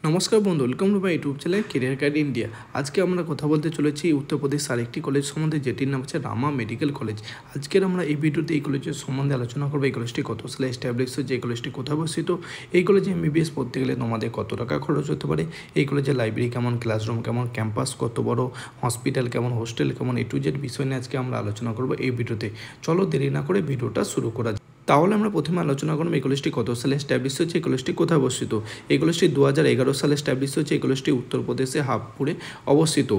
নমস্কার বন্ধু, welcome to my YouTube channel career guide India. আজকে আমরা কথা বলতে চলেছি উত্তরপ্রদেশ আরেকটি কলেজ সম্বন্ধে, যেটির নাম হচ্ছে রামা মেডিকেল কলেজ। আজকের আমরা এই ভিডিওতে এই কলেজের সম্বন্ধে আলোচনা করবো। এই কলেজটি কত সালে এস্টাবলিশ হয়েছে, এই কলেজটি কোথায় অবস্থিত, এই কলেজে এমবিবিএস পড়তে গেলে তোমাদের কত টাকা খরচ হতে পারে, এই কলেজের লাইব্রেরি কেমন, ক্লাসরুম কেমন, ক্যাম্পাস কত বড়, হসপিটাল কেমন, হোস্টেল কেমন, এ টু জেড বিষয় নিয়ে আজকে আমরা আলোচনা করবো এই ভিডিওতে। চলো দেরি না করে ভিডিওটা শুরু করা। তাহলে আমরা প্রথমে আলোচনা করব এই কলেজটি কত সালে এস্টাবলিশ হয়েছে, এই কলেজটি কোথায় অবস্থিত। এই কলেজটি 2011 সালে এস্টাবলিশ হয়েছে। এই কলেজটি উত্তরপ্রদেশে হাবপুরে অবস্থিত।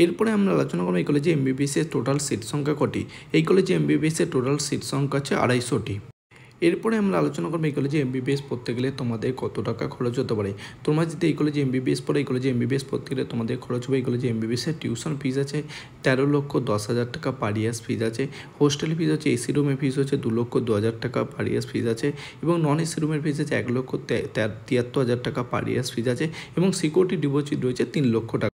এরপরে আমরা আলোচনা করব এই কলেজে এমবিবিএসের টোটাল সিট সংখ্যা কটি। এই কলেজে এমবিবিএসের টোটাল সিট সংখ্যা আছে 250টি। এরপরে আমরা আলোচনা করবো এই কলেজে এমবিবিএস পড়তে গেলে তোমাদের কত টাকা খরচ হতে পারে। তোমরা যদি এই কলেজে এমবিবিএস পড়ো, এই কলেজে এমবিবিএস পড়তে গেলে তোমাদের খরচ হবে। এই কলেজে এমবিবিএসের টিউশন ফিজ আছে 13,10,000 টাকা পার ইয়ার্স ফিজ আছে। হোস্টেল ফিজ হচ্ছে, এসি রুমের ফিজ হচ্ছে 2,02,000 টাকা পার ইয়ার্স ফিজ আছে, এবং নন এসি রুমের ফিজ আছে 1,73,000 টাকা পার ইয়ার্স ফিজ আছে, এবং সিকিউরিটি ডিপোজিট রয়েছে 3 লক্ষ টাকা।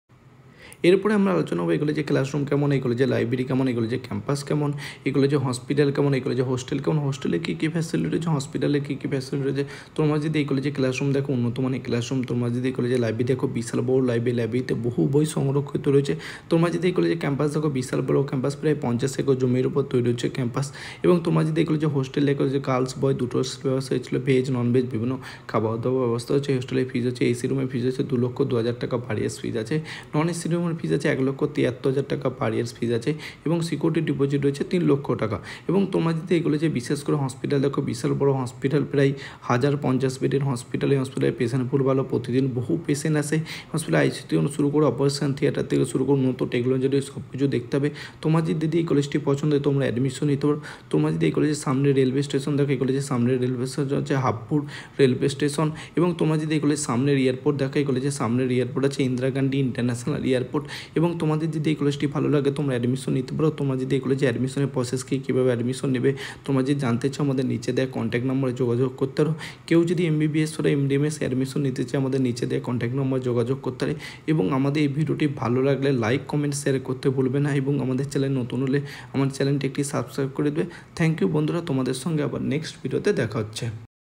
এরপরে আমরা আলোচনা করবো এই কলেজে ক্লাসরুম কেমন, এই কলেজে লাইব্রেরি কেমন, এই কলেজে ক্যাম্পাস কেমন, এই কলেজে হসপিটাল কেমন, এই কলেজে হোস্টেল কেমন, হোস্টেলে কী কী ফ্যাসিলিটি রয়েছে, হসপিটালে কী কী ফ্যাসিলিটি রয়েছে। তোমরা যদি এই কলেজে ক্লাসরুম দেখো, উন্নত মানের ক্লাসরুম। তোমরা যদি এই কলেজে লাইব্রেরি দেখো, বিশাল বড় লাইব্রেরি, লাইব্রেরিতে বহু বই সংরক্ষিত রয়েছে। তোমরা যদি এই কলেজে ক্যাম্পাস দেখো, বিশাল বড় ক্যাম্পাস, প্রায় 50 একর জমির উপর তৈরি হচ্ছে ক্যাম্পাস। এবং তোমরা যদি এই কলেজে হোস্টেল দেখো, যে গার্লস বয় দুটো ব্যবস্থা হয়েছিল, ভেজ নন ভেজ বিভিন্ন খাবার দাবার ব্যবস্থা হচ্ছে। হোস্টেলের ফিজ হচ্ছে, এসি রুমের ফিজ হচ্ছে 2,02,000 টাকা পার ইয়ার্স ফিজ আছে, নন এসি রুমের ফিজ আছে 1,73,000 টাকা পার ইয়ার্স ফিজ আছে, এবং সিকিউরিটি ডিপোজিট রয়েছে 3 লক্ষ টাকা। এবং তোমরা যদি এগুলো যে বিশেষ করে হসপিটাল দেখো, বিশাল বড় হসপিটাল, প্রায় 1050 বেডের হসপিটাল। এই হসপিটালে পেশেন্ট ফুল ভালো, প্রতিদিন বহু পেশেন্ট আসে। হসপিটালে আইসিইউ থেকে শুরু করে অপারেশন থিয়েটার থেকে শুরু করে উন্নত টেকনোলজি সব কিছু দেখতে হবে। তোমার যদি এই কলেজটি পছন্দ হয়, তোমরা অ্যাডমিশন নিতে পারো। তোমরা যদি এই কলেজের সামনে রেলওয়ে স্টেশন দেখো, এই কলেজের সামনে রেলওয়ে স্টেশন হচ্ছে হাবপুর রেলওয়ে স্টেশন। এবং তোমরা যদি এই কলেজের সামনের এয়ারপোর্ট দেখো, এই কলেজের সামনের এয়ারপোর্ট আছে ইন্দিরা গান্ধী ইন্টারন্যাশনাল এয়ারপোর্ট। এবং তোমাদের যদি এই কলেজটি ভালো লাগে, তোমরা অ্যাডমিশন নিতে পারো। তোমরা যদি এই কলেজে অ্যাডমিশনের প্রসেস কীভাবে অ্যাডমিশন নেবে, তোমরা যদি জানতে চাও, আমাদের নিচে দেয় কন্ট্যাক্ট নম্বরে যোগাযোগ করতে পারো। কেউ যদি এমবিবিএস বা এমডিএমএস অ্যাডমিশন নিতে চায়, আমাদের নিচে দেয় কন্ট্যাক্ট নম্বরে যোগাযোগ করতে পারে। এবং আমাদের এই ভিডিওটি ভালো লাগলে লাইক কমেন্ট শেয়ার করতে ভুলবে না, এবং আমাদের চ্যানেল নতুন হলে আমার চ্যানেলটি একটি সাবস্ক্রাইব করে দেবে। থ্যাংক ইউ বন্ধুরা, তোমাদের সঙ্গে আবার নেক্সট ভিডিওতে দেখা হচ্ছে।